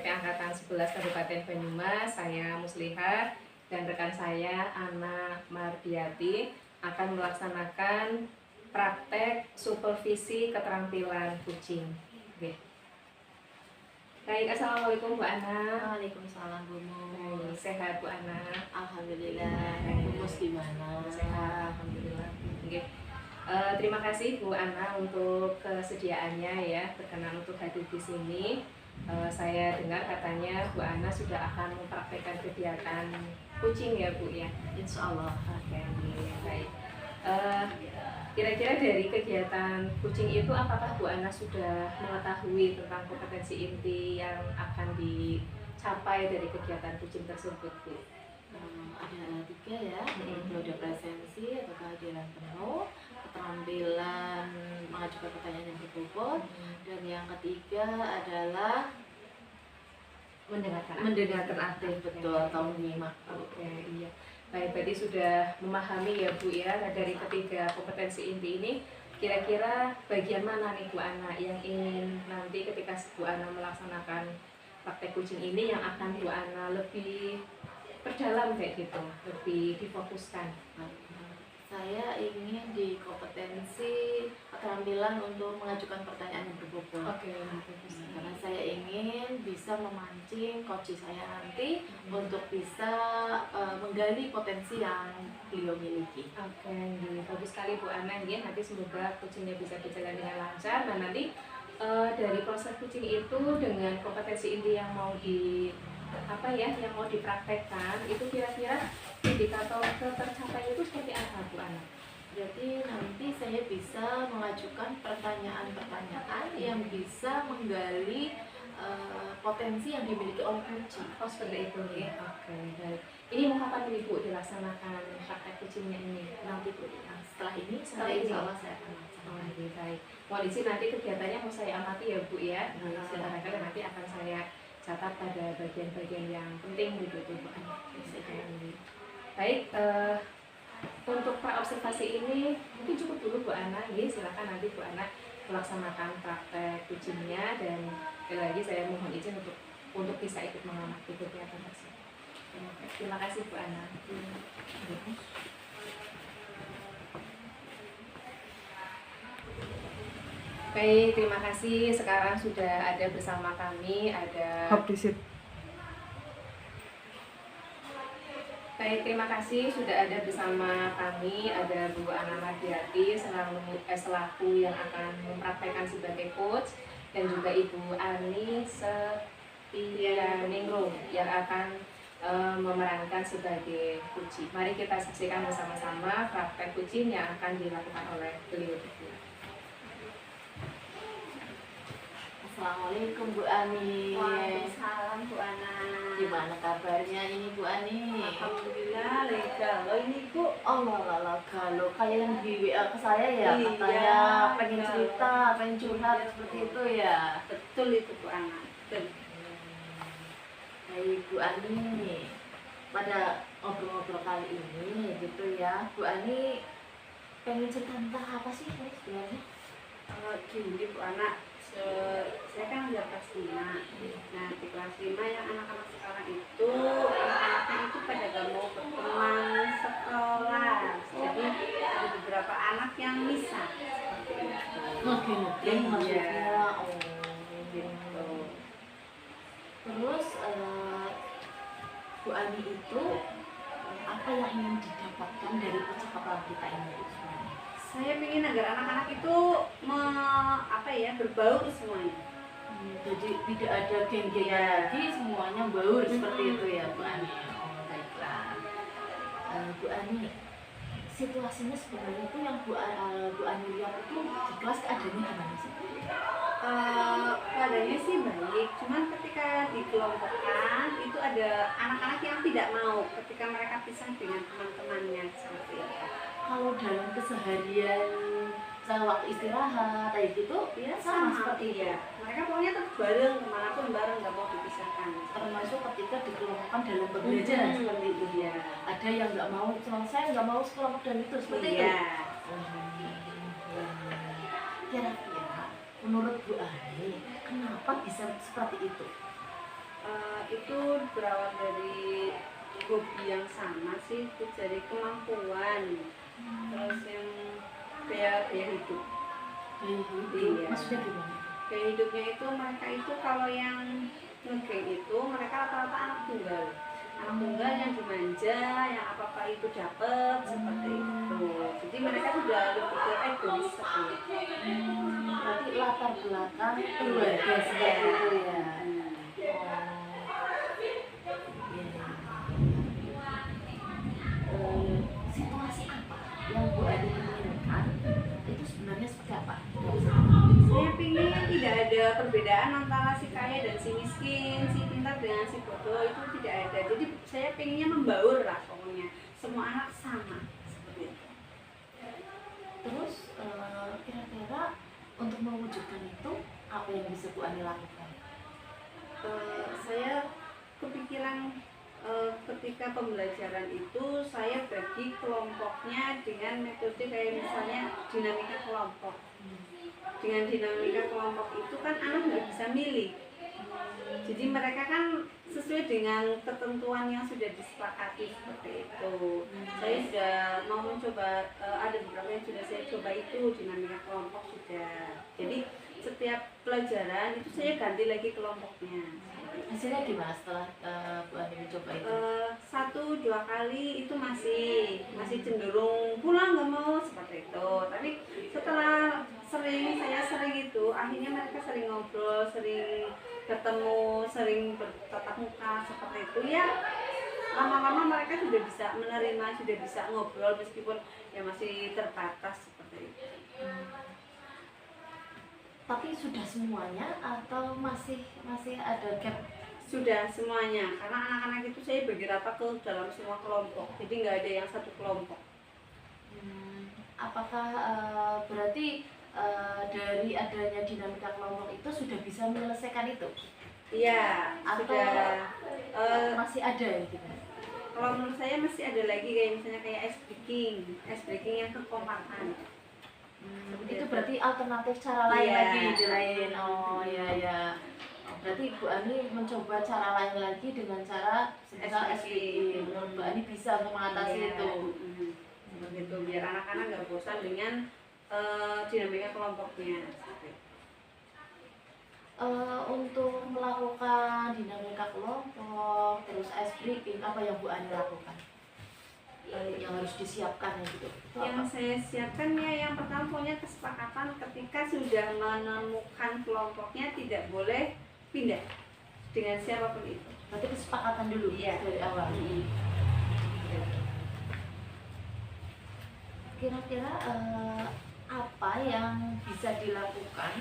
PP Angkatan 11 Kabupaten Banyumas. Saya Muslihah dan rekan saya Ana Mardiati akan melaksanakan praktek supervisi keterampilan kucing. Oke. Baik, assalamualaikum Bu Ana. Waalaikumsalam Bu Mus. Sehat Bu Ana? Alhamdulillah. Bu Mus gimana? Sehat, alhamdulillah. Oke. Terima kasih Bu Ana untuk kesediaannya ya, berkenan untuk hadir di sini. Saya dengar katanya Bu Ana sudah akan mempraktekkan kegiatan kucing ya Bu ya. Insya Allah. Oke, baik. Kira-kira dari kegiatan kucing itu apakah Bu Ana sudah mengetahui tentang kompetensi inti yang akan dicapai dari kegiatan kucing tersebut Bu? Ada 3 ya, yaitu ada presensi atau kehadiran penuh, keterampilan mengajukan pertanyaan yang berbobot, dan yang ketiga adalah mendengarkan aktif, betul, atau menyimak. Oke, iya. Baik, berarti sudah memahami ya Bu ya dari ketiga kompetensi inti ini. Kira-kira bagian mana nih Bu Ana yang ingin nanti ketika Bu Ana melaksanakan praktek kucing ini yang akan Bu Ana lebih perdalam kayak gitu, lebih difokuskan? Saya ingin di kompetensi keterampilan untuk mengajukan pertanyaan yang berbobot. Oke, Karena saya ingin bisa memancing coach saya nanti untuk bisa menggali potensi yang beliau miliki. Oke, bagus sekali Bu Ana ya. Nanti semoga kucingnya bisa berjalan dengan lancar dan nanti dari proses kucing itu dengan kompetensi inti yang mau yang mau dipraktekkan itu kira-kira indikator tercapainya itu seperti apa Bu Ana? Jadi nanti saya bisa mengajukan pertanyaan-pertanyaan yang bisa menggali potensi yang dimiliki oleh kucing. Oh seperti itu ya. Oke, baik. Ini mau kapan nih Bu dilaksanakan praktek kucingnya ini? Nanti Bu, setelah ini Setelah ini. insya Allah saya akan laksanakan. Baik. Mohon izin nanti kegiatannya mau saya amati ya Bu ya. Silakan. Nanti akan saya catat pada bagian-bagian yang penting gitu Bu. Baik, untuk praobservasi ini mungkin cukup dulu Bu Ana. Silakan nanti Bu Ana melaksanakan praktek kucingnya dan sekali lagi saya mohon izin untuk bisa ikut mengamati kegiatan tersebut. Terima kasih Bu Ana. Baik, terima kasih. Sekarang sudah ada bersama kami Baik, terima kasih sudah ada bersama kami ada Bu Ana Mardiati selaku yang akan mempraktekkan sebagai coach dan juga Ibu Ani Setianingrum yang akan memerankan sebagai kucing. Mari kita saksikan bersama-sama praktek kucing yang akan dilakukan oleh beliau. Assalamualaikum Bu Ani. Waalaikumsalam Bu Ana. Gimana kabarnya ini Bu Ani? Alhamdulillah, galau ini Bu. Allah galau kayak yang di WA ke saya ya, Iya, katanya pengen galau. cerita, pengen curhat Iya, seperti Bu. itu ya. Betul itu Bu Ana. Betul. Baik Bu Ani, pada ngobrol-ngobrol kali ini gitu ya, Bu Ani pengen cerita tentang apa sih ini sebenarnya? Gini Bu Ana, saya kan udah kelas 5. Nah di kelas 5 yang anak-anak sekarang itu anak-anaknya itu pada gak mau berteman sekolah. Jadi ada beberapa anak yang misah seperti itu. Mungkin Iya. maksudnya, oh Gitu. terus Bu Ani itu apa yang ingin didapatkan dari percakapan kita ini sebenarnya? Saya ingin agar anak-anak itu berbaur semuanya. Jadi tidak ada geng-gengan lagi, semuanya baur seperti itu ya Bu Ani. Oh baiklah. Bu Ani, situasinya sebenarnya itu yang Bu Ani lihat itu di kelas keadaannya gimana sih? Keadaannya sih baik, cuman ketika dikelompokkan itu ada anak-anak yang tidak mau ketika mereka pisah dengan teman-temannya seperti itu. Kalau dalam keseharian waktu istirahat kayak gitu Ya sama seperti itu. Mereka pokoknya tetap bareng, kemanapun bareng, nggak mau dipisahkan. Termasuk ketika dikelompokkan dalam pembelajaran seperti itu ya. Ada yang nggak mau selesai, nggak mau sekelompok dan itu seperti itu. Kira-kira menurut Bu Ani, kenapa bisa seperti itu? Itu berawal dari hobi yang sama sih, itu dari kemampuan, terus yang kayak hidup. Iya. Maksudnya gimana? Gaya hidupnya itu mereka itu kalau yang ngegeng itu mereka rata-rata anak tunggal. Anak tunggal yang dimanja, yang apa-apa itu dapat seperti itu. Jadi mereka sudah lebih ke egois seperti itu. Berarti latar belakang keluarga seperti itu ya. Situasi apa yang Bu Ani inginkan itu sebenarnya seperti apa? Saya pikir tidak ada perbedaan antara si kaya dan si miskin, si pintar dengan si bodoh, itu tidak ada. Jadi saya pengennya membaur lah pokoknya. Semua anak sama seperti itu. Terus kira-kira untuk mewujudkan itu apa yang bisa Bu Ani lakukan? Saya kepikiran ketika pembelajaran itu saya bagi kelompoknya dengan metode kayak misalnya dinamika kelompok. Dengan dinamika kelompok itu kan anak nggak bisa milih. Jadi mereka kan sesuai dengan ketentuan yang sudah disepakati seperti itu. Saya sudah mau mencoba, ada beberapa yang sudah saya coba itu dinamika kelompok sudah. Jadi setiap pelajaran itu saya ganti lagi kelompoknya. Hasilnya gimana setelah Bu Ani mencoba itu? 1-2 kali itu masih cenderung pulang nggak mau seperti itu. Tapi setelah saya sering itu, akhirnya mereka sering ngobrol, sering ketemu, sering bertatap muka seperti itu ya. Lama-lama mereka sudah bisa menerima, sudah bisa ngobrol meskipun ya masih terbatas seperti itu. Tapi sudah semuanya atau masih ada gap? Sudah semuanya, karena anak-anak itu saya bagi rata ke dalam semua kelompok, jadi nggak ada yang satu kelompok. Apakah berarti dari adanya dinamika kelompok itu sudah bisa menyelesaikan itu? Iya, Atau sudah. masih ada ya gitu? Kalau menurut saya masih ada lagi kayak misalnya kayak ice breaking yang kekompakan. Itu berarti alternatif cara lain Iya. lagi di lain. Oh ya ya. Berarti Bu Ani mencoba cara lain lagi dengan cara semisal SPG. Menurut Bu Ani bisa untuk mengatasi Iya. itu. Begitu biar anak-anak nggak bosan dengan dinamika kelompoknya. Untuk melakukan dinamika kelompok, terus ice breaking, apa yang Bu Ani lakukan? Yang harus disiapkan gitu. Yang saya siapkan ya yang pertama punya kesepakatan ketika sudah menemukan kelompoknya tidak boleh pindah dengan siapapun itu. Berarti kesepakatan dulu dari awal. Kira-kira apa yang bisa dilakukan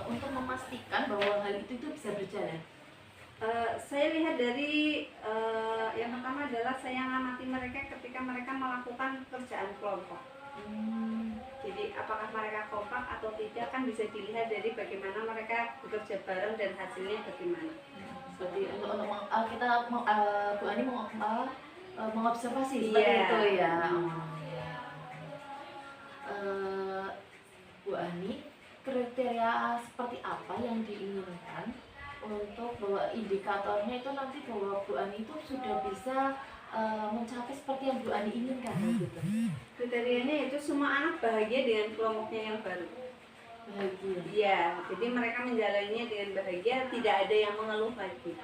untuk memastikan bahwa hal itu bisa berjalan? Saya lihat dari yang pertama adalah saya mengamati mereka ketika mereka melakukan pekerjaan kelompok. Jadi apakah mereka kompak atau tidak kan bisa dilihat dari bagaimana mereka bekerja bareng dan hasilnya bagaimana. Seperti untuk kita Bu Ani mengobservasi seperti itu ya. Bu Ani, kriteria seperti apa yang diinginkan untuk bahwa indikatornya itu nanti bahwa Bu Ani itu sudah bisa mencapai seperti yang Bu Ani inginkan gitu. Kriterianya itu semua anak bahagia dengan kelompoknya yang baru. Bahagia. Iya, jadi mereka menjalaninya dengan bahagia, tidak ada yang mengeluh lagi.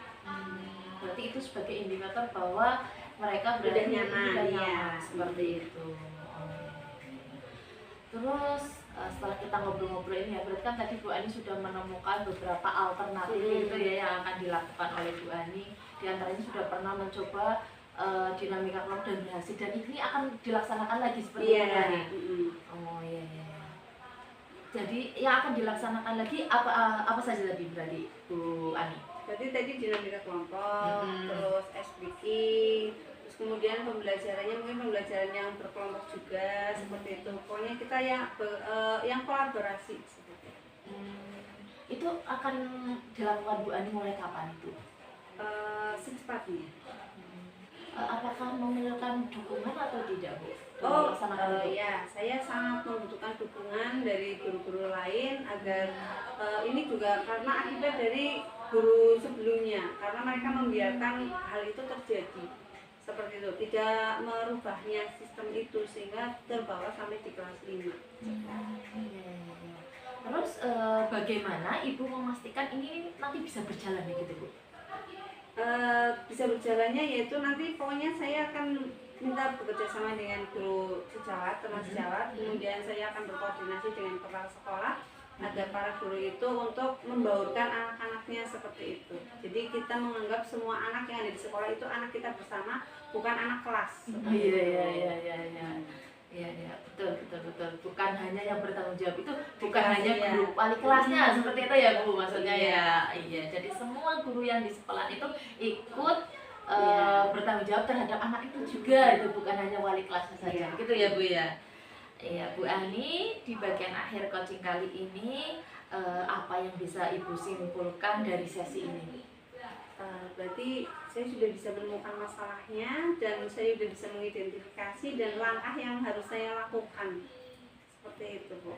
Berarti itu sebagai indikator bahwa mereka Sudah nyaman, ya. Seperti itu. Terus setelah kita ngobrol-ngobrol ini ya, berarti kan tadi Bu Ani sudah menemukan beberapa alternatif gitu ya yang akan dilakukan oleh Bu Ani. Di antaranya sudah pernah mencoba dinamika kelompok dan berhasil, dan ini akan dilaksanakan lagi seperti itu tadi. Oh iya iya. Jadi yang akan dilaksanakan lagi apa saja tadi berarti Bu Ani? Tadi dinamika kelompok, terus SBK, terus kemudian pembelajarannya mungkin pembelajaran yang berkelompok juga seperti itu. Pokoknya kita yang kolaborasi seperti itu. Itu akan dilakukan Bu Ani mulai kapan itu? Secepatnya. Apakah memerlukan dukungan atau tidak, Bu? Ya, saya sangat membutuhkan dukungan dari guru-guru lain agar ini juga karena akibat dari guru sebelumnya, karena mereka membiarkan hal itu terjadi seperti itu, tidak merubahnya sistem itu sehingga terbawa sampai di kelas 5. Terus bagaimana Ibu memastikan ini nanti bisa berjalan gitu Bu? Bisa berjalannya yaitu nanti pokoknya saya akan minta bekerja sama dengan guru sejawat, teman sejawat, kemudian saya akan berkoordinasi dengan kepala sekolah agar para guru itu untuk membaurkan anak-anaknya seperti itu. Jadi kita menganggap semua anak yang ada di sekolah itu anak kita bersama, bukan anak kelas. Iya, betul. Bukan hanya yang bertanggung jawab itu, bukan hanya guru wali kelasnya seperti itu ya Bu, maksudnya ya. Iya, jadi semua guru yang di sekolah itu ikut bertanggung jawab terhadap anak itu juga, itu bukan hanya wali kelasnya saja. Gitu ya Bu ya. Iya Bu Ani, di bagian akhir coaching kali ini apa yang bisa Ibu simpulkan dari sesi ini? Berarti saya sudah bisa menemukan masalahnya dan saya sudah bisa mengidentifikasi dan langkah yang harus saya lakukan seperti itu Bu.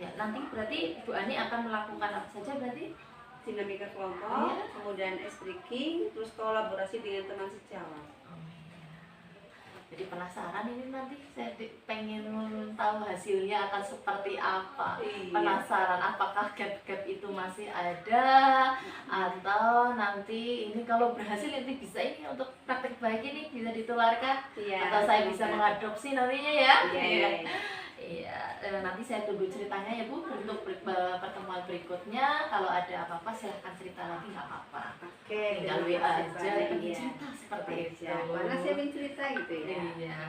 Ya, nanti berarti Bu Ani akan melakukan apa saja berarti? Dinamika kelompok, kemudian ice breaking, terus kolaborasi dengan teman sejawat. Jadi penasaran ini nanti saya pengen tahu hasilnya akan seperti apa. Penasaran apakah gap-gap itu masih ada atau nanti ini kalau berhasil nanti bisa ini untuk praktek baik ini bisa ditularkan atau saya bisa mengadopsi nantinya ya. Iya, nanti saya tunggu ceritanya ya Bu untuk pertemuan berikutnya. Kalau ada apa-apa silahkan cerita lagi, nggak apa-apa. Oke, tinggal WA aja, cerita seperti itu. Karena saya ingin cerita gitu ya. Iya,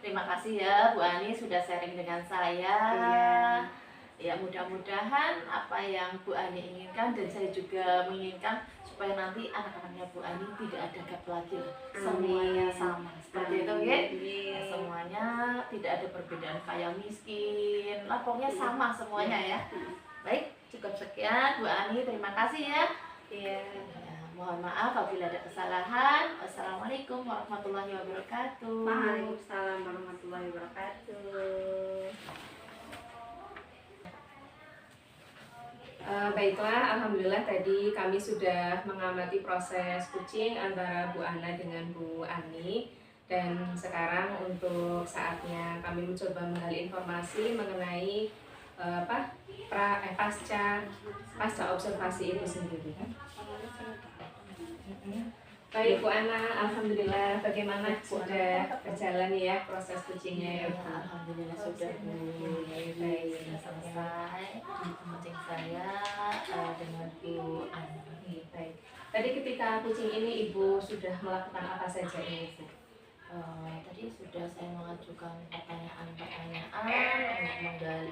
terima kasih ya Bu Ani sudah sharing dengan saya. Ya mudah-mudahan apa yang Bu Ani inginkan dan saya juga menginginkan supaya nanti anak-anaknya Bu Ani tidak ada gap lagi, semuanya sama seperti itu ya. Semuanya tidak ada perbedaan kaya miskin, lah pokoknya sama semuanya ya. Baik, cukup sekian Bu Ani, terima kasih ya. Mohon maaf apabila ada kesalahan. Wassalamualaikum warahmatullahi wabarakatuh. Waalaikumsalam warahmatullahi wabarakatuh. Baiklah, alhamdulillah tadi kami sudah mengamati proses coaching antara Bu Ana dengan Bu Ani. Dan sekarang untuk saatnya kami mencoba menggali informasi mengenai pasca observasi itu sendiri. Baik Bu Ana, alhamdulillah bagaimana sudah berjalan ya proses coachingnya ya Bu? Alhamdulillah sudah Bu, sudah selesai coaching saya dengan Bu Ani. Baik. Tadi ketika coaching ini Ibu sudah melakukan apa saja ini Bu? Tadi sudah saya mengajukan pertanyaan-pertanyaan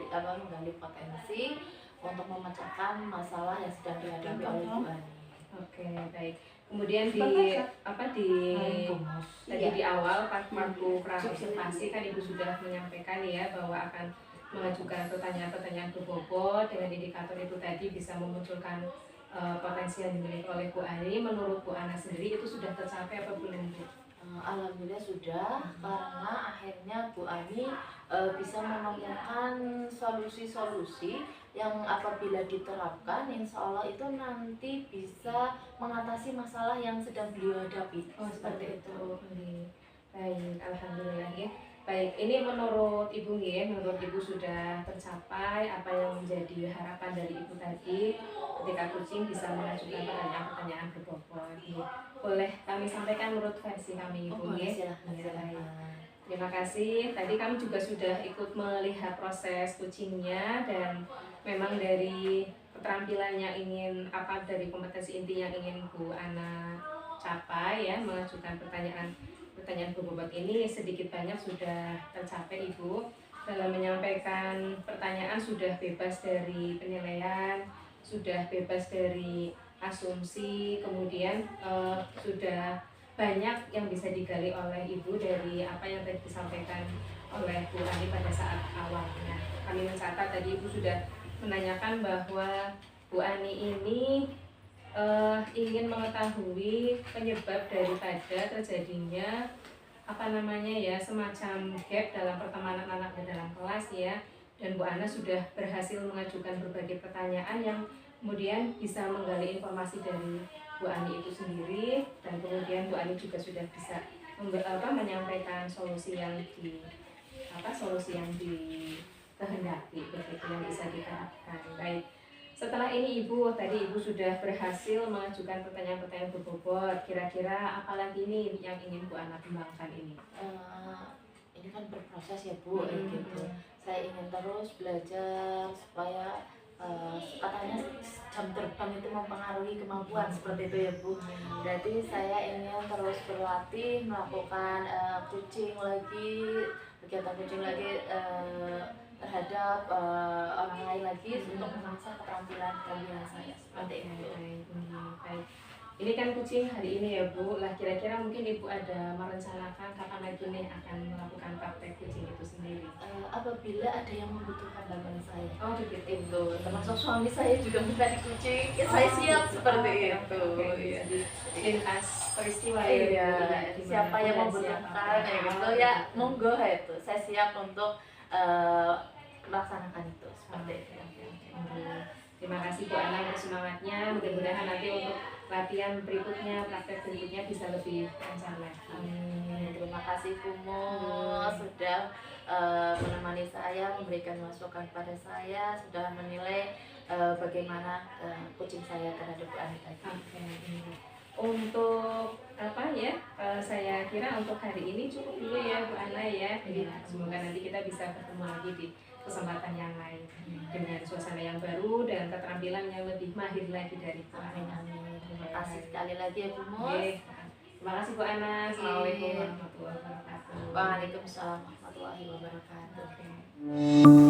untuk menggali potensi untuk memecahkan masalah yang sedang dihadapi oleh Bu Ani. Oke, baik. Kemudian di awal pas waktu praobservasi kan Ibu sudah menyampaikan ya bahwa akan mengajukan pertanyaan-pertanyaan berbobot dengan indikator itu tadi bisa memunculkan potensi yang dimiliki oleh Bu Ani. Menurut Bu Ana sendiri itu sudah tercapai apa belum Bu? Alhamdulillah sudah, karena akhirnya Bu Ani bisa menemukan solusi-solusi yang apabila diterapkan insya Allah itu nanti bisa mengatasi masalah yang sedang beliau hadapi. Seperti itu. Baik, alhamdulillah ya. Baik, ini menurut Ibu ya, menurut Ibu sudah tercapai apa yang menjadi harapan dari Ibu tadi ketika coaching bisa mengajukan pertanyaan-pertanyaan berbobot. Boleh kami sampaikan menurut versi kami Ibu ya. Terima kasih. Tadi kami juga sudah ikut melihat proses coachingnya dan memang dari keterampilannya ingin apa dari kompetensi inti yang ingin Bu Ana capai ya mengajukan pertanyaan berbobot ini sedikit banyak sudah tercapai Ibu. Dalam menyampaikan pertanyaan sudah bebas dari penilaian, sudah bebas dari asumsi, kemudian sudah banyak yang bisa digali oleh Ibu dari apa yang tadi disampaikan oleh Bu Ani pada saat awalnya. Kami mencatat tadi Ibu sudah menanyakan bahwa Bu Ani ini ingin mengetahui penyebab daripada terjadinya semacam gap dalam pertemanan anak dalam kelas ya. Dan Bu Ana sudah berhasil mengajukan berbagai pertanyaan yang kemudian bisa menggali informasi dari Bu Ani itu sendiri, dan kemudian Bu Ani juga sudah bisa menyampaikan solusi yang dikehendaki begitu yang bisa diterapkan. Baik. Setelah ini Ibu, tadi Ibu sudah berhasil mengajukan pertanyaan-pertanyaan berbobot. Kira-kira apalagi ini yang ingin Bu Ana kembangkan ini? Ini kan berproses ya Bu, gitu. Saya ingin terus belajar supaya katanya jam terbang itu mempengaruhi kemampuan seperti itu ya Bu. Berarti saya ingin terus berlatih, melakukan coaching lagi, kegiatan coaching lagi terhadap orang lain lagi untuk mengasah keterampilan saya seperti itu. Baik. Ini kan kucing hari ini ya Bu. Lah kira-kira mungkin Ibu ada merencanakan kapan lagi nih akan melakukan praktek kucing itu sendiri? Apabila ada yang membutuhkan bantuan saya. Oh begitu. Itu termasuk suami saya juga minta di kucing, ya saya siap seperti itu. Iya. Mungkin as peristiwa ya. Iya, Bu, siapa yang dan membutuhkan siapa. ya gitu ya, monggo itu. Saya siap untuk melaksanakan itu seperti itu. Terima kasih Bu Ana untuk semangatnya. Mudah-mudahan nanti untuk latihan berikutnya, praktek berikutnya bisa lebih lancar lagi. Amin. Terima kasih Kumo sudah menemani saya, memberikan masukan pada saya, sudah menilai bagaimana kucing saya terhadap Bu Ani tadi. Oke. Untuk saya kira untuk hari ini cukup dulu ya Bu Ana ya. Semoga nanti kita bisa bertemu lagi di kesempatan yang lain dengan suasana yang baru dan keterampilan yang lebih mahir lagi dari Bu Ana. Amin. Terima kasih sekali lagi ya Bu Mus. Terima kasih Bu Ana. Assalamualaikum warahmatullahi wabarakatuh. Waalaikumsalam warahmatullahi wabarakatuh. Oke.